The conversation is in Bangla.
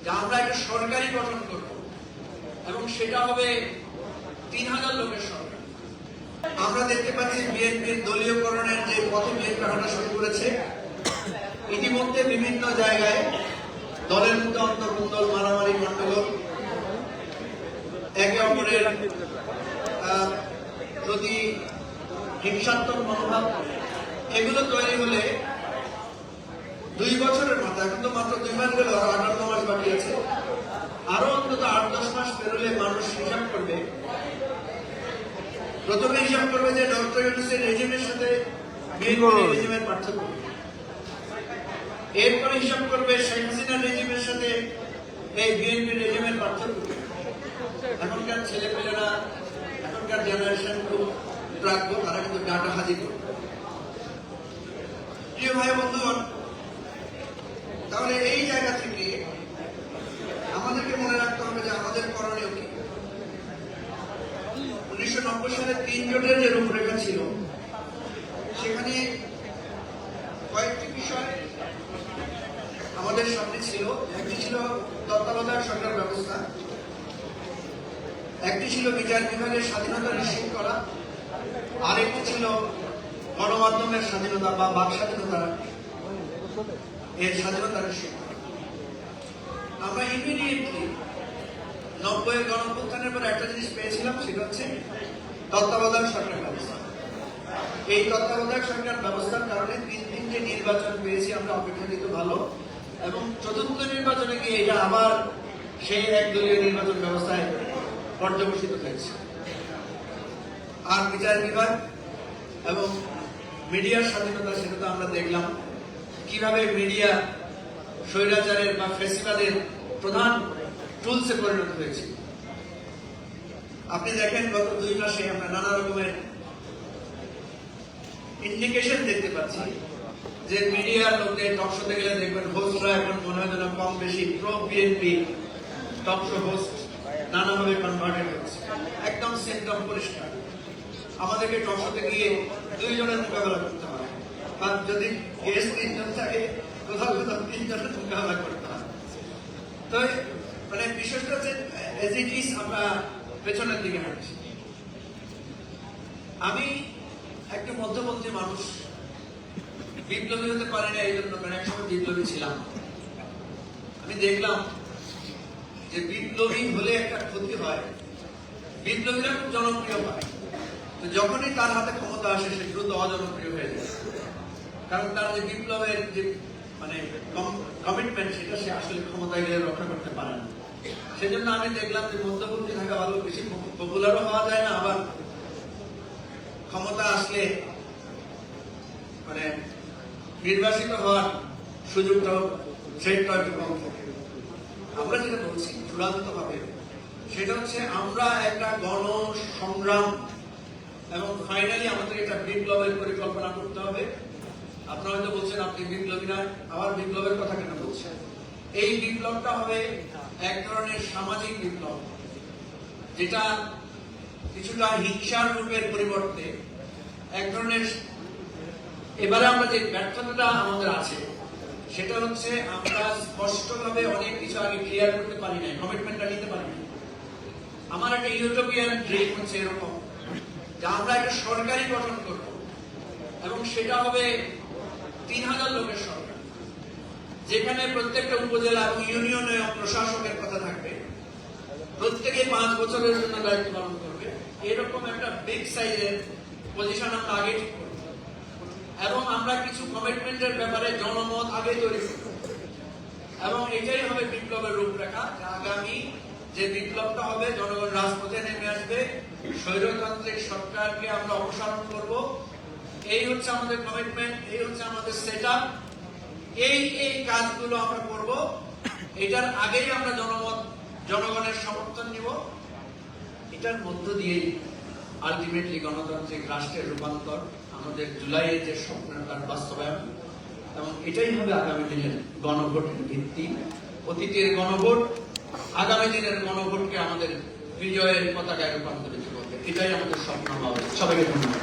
যে আমরা একটা সরকারি গঠন করব এবং সেটা হবে 3000 লোকের সরকার। আমরা দেখতে পাচ্ছি বিএনপির দলীয়করণের যে পথে বিএনপি হাঁটা শুরু করেছে, ইতিমধ্যে বিভিন্ন জায়গায় দলের মধ্যে অন্তর্কুন্দল, মারামারি, গন্ডগোল, একে অপরের প্রতি হিংসাত্মক মনোভাব, এগুলো তৈরি হলে 2 বছরের মাথা, এখন তো মাত্র 2 মাস গেল, 18 মাস বাকি আছে, আরো অন্তত 8-10 মাস পেরোলে মানুষ হিসাব করবে। প্রথমে হিসাব করবে যে ডক্টর ইউনূসের রেজিমের সাথে বিএনপি রেজিমের পার্থক্য, এরপরে হিসাব করবে শেখ হাসিনার রেজিমের সাথে এই বিএনপি রেজিমের পার্থক্য। এখনকার ছেলেপেলেরা, এখনকার জেনারেশন খুব প্রাজ্ঞ, তারা কিন্তু ডাটা হাজির করবে। প্রিয় ভাই বন্ধুগণ, তাহলে এই জায়গা থেকে আমাদেরকে মনে রাখতে হবে যে আমাদের করণীয় কি। 1990 সালে 3 জোটের যে রূপরেখা ছিল, সেখানে কয়েকটি বিষয় আমাদের সামনে ছিল। একটি ছিল তত্ত্বাবধায়ক সরকার ব্যবস্থা, একটি ছিল বিচার বিভাগের স্বাধীনতা নিশ্চিত করা, আরেকটি ছিল গণমাধ্যমের স্বাধীনতা বা বাক স্বাধীনতা, এর স্বাধীনতা নিশ্চিত করা। আমরা ইমিডিয়েটলি 90-এর গণঅভ্যুত্থানের পর একটা জিনিস পেয়েছিলাম, সেটা হচ্ছে তত্ত্বাবধায়ক সরকার ব্যবস্থা। এই তত্ত্বাবধায়ক সরকার ব্যবস্থার কারণে 3 নির্বাচন পেয়েছি আমরা অপেক্ষাকৃত ভালো, এবং চতুর্থ নির্বাচনে গিয়ে এটা আবার সেই একদলীয় নির্বাচন ব্যবস্থায় পর্যবসিত হয়েছে। আর বিচার বিভাগ এবং মিডিয়ার স্বাধীনতা, সেটা তো আমরা দেখলাম কিভাবে মিডিয়া স্বৈরাচারের বা ফ্যাসিবাদের প্রধান টুলসে পরিণত হয়েছে। আপনি দেখেন গত 2 মাসে আমরা নানা রকমের ইন্ডিকেশন দেখতে পাচ্ছি যে মিডিয়ার লোকদের টকশোতে গেলে দেখবেন হোস্টরা এখন মনে হয় যেন কম বেশি প্রো বিএনপি টকশো হোস্ট নানাভাবে কনভার্টেড হচ্ছে। একদম সিম্পটম পরিষ্কার, আমাদেরকে টকশোতে গিয়ে 2 জনের মোকাবেলা করতে হয়, আর যদি গেস্ট 3 জন থাকে কোথাও কোথাও 3 জনের মোকাবেলা করতে হয়। তো মানে বিষয়টা হচ্ছে এজ ইট ইজ আমরা পেছনের দিকে হাঁটছি। আমি একটা মধ্যপন্থী মানুষ, বিপ্লবী হতে পারি না এই জন্য, কারণ একসময় বিপ্লবী ছিলাম। আমি দেখলাম যে বিপ্লবী হলে একটা ক্ষতি হয়, বিপ্লবীরা খুব জনপ্রিয় হয়, তো যখনই তার হাতে ক্ষমতা আসে সে দ্রুত অজনপ্রিয় হয়ে যায়, কারণ তার যে বিপ্লবের যে মানে কমিটমেন্ট, সেটা সে আসলে ক্ষমতায় গেলে রক্ষা করতে পারে না। সেজন্য আমি দেখলাম যে মধ্যপন্থী থাকা ভালো, বেশি পপুলারও হওয়া যায় না, আবার ক্ষমতা আসলে মানে নির্বাচিত হওয়ার সুযোগটাও সেটাও একটু কম থাকে। আমরা যেটা বলছি চূড়ান্ত ভাবে, সেটা হচ্ছে আমরা একটা গণ সংগ্রাম এবং ফাইনালি আমাদের একটা বিপ্লবের পরিকল্পনা করতে হবে। আপনারা হয়তো বলছেন আপনি বিপ্লবী না, আবার বিপ্লবের কথা কেন বলছেন? এই বিপ্লবটা হবে এক ধরনের সামাজিক বিপ্লব, যেটা কিছুটা হিংসার রূপের পরিবর্তে এক ধরনের, এবারে আমরা যে ব্যর্থতাটা আমাদের আছে সেটা হচ্ছে আমরা স্পষ্টভাবে অনেক কিছু আগে ক্লিয়ার করতে পারি নাই, কমিটমেন্টটা নিতে পারি না। আমার একটা ইউটোপিয়ান ড্রিম হচ্ছে এরকম যে আমরা একটা সরকারি গঠন করব এবং সেটা হবে 3000 লোকের সরকার, যেখানে প্রত্যেকটা উপজেলা এবং ইউনিয়নে প্রশাসকের কথা থাকবে, প্রত্যেকে 5 বছরের জন্য দায়িত্ব পালন করবে। এরকম একটা বিগ সাইজের পজিশন আমরা আগে ঠিক করব এবং আমরা কিছু কমিটমেন্টের ব্যাপারে জনমত আগে তৈরি করব, এবং এটাই হবে বিপ্লবের রূপরেখা। আগামী যে বিপ্লবটা হবে, জনগণ রাজপথে নেমে আসবে, স্বৈরতান্ত্রিক সরকারকে আমরা অপসারণ করব। এই হচ্ছে আমাদের কমিটমেন্ট, এই হচ্ছে আমাদের সেটআপ। এই কাজগুলো আমরা করব, এটার আগেই আমরা জনগণের সমর্থন নিব। এটার মধ্য দিয়েই আলটিমেটলি গণতান্ত্রিক রাষ্ট্রের রূপান্তর, আমাদের জুলাইয়ের যে স্বপ্ন, তার বাস্তবায়ন, এবং এটাই হবে আগামী দিনের গণভোটের ভিত্তি। অতীতের গণভোট আগামী দিনের গণভোটকে আমাদের বিজয়ের পতাকায় রূপান্তরিত করবে, এটাই আমাদের স্বপ্ন হওয়া উচিত। সবাইকে ধন্যবাদ।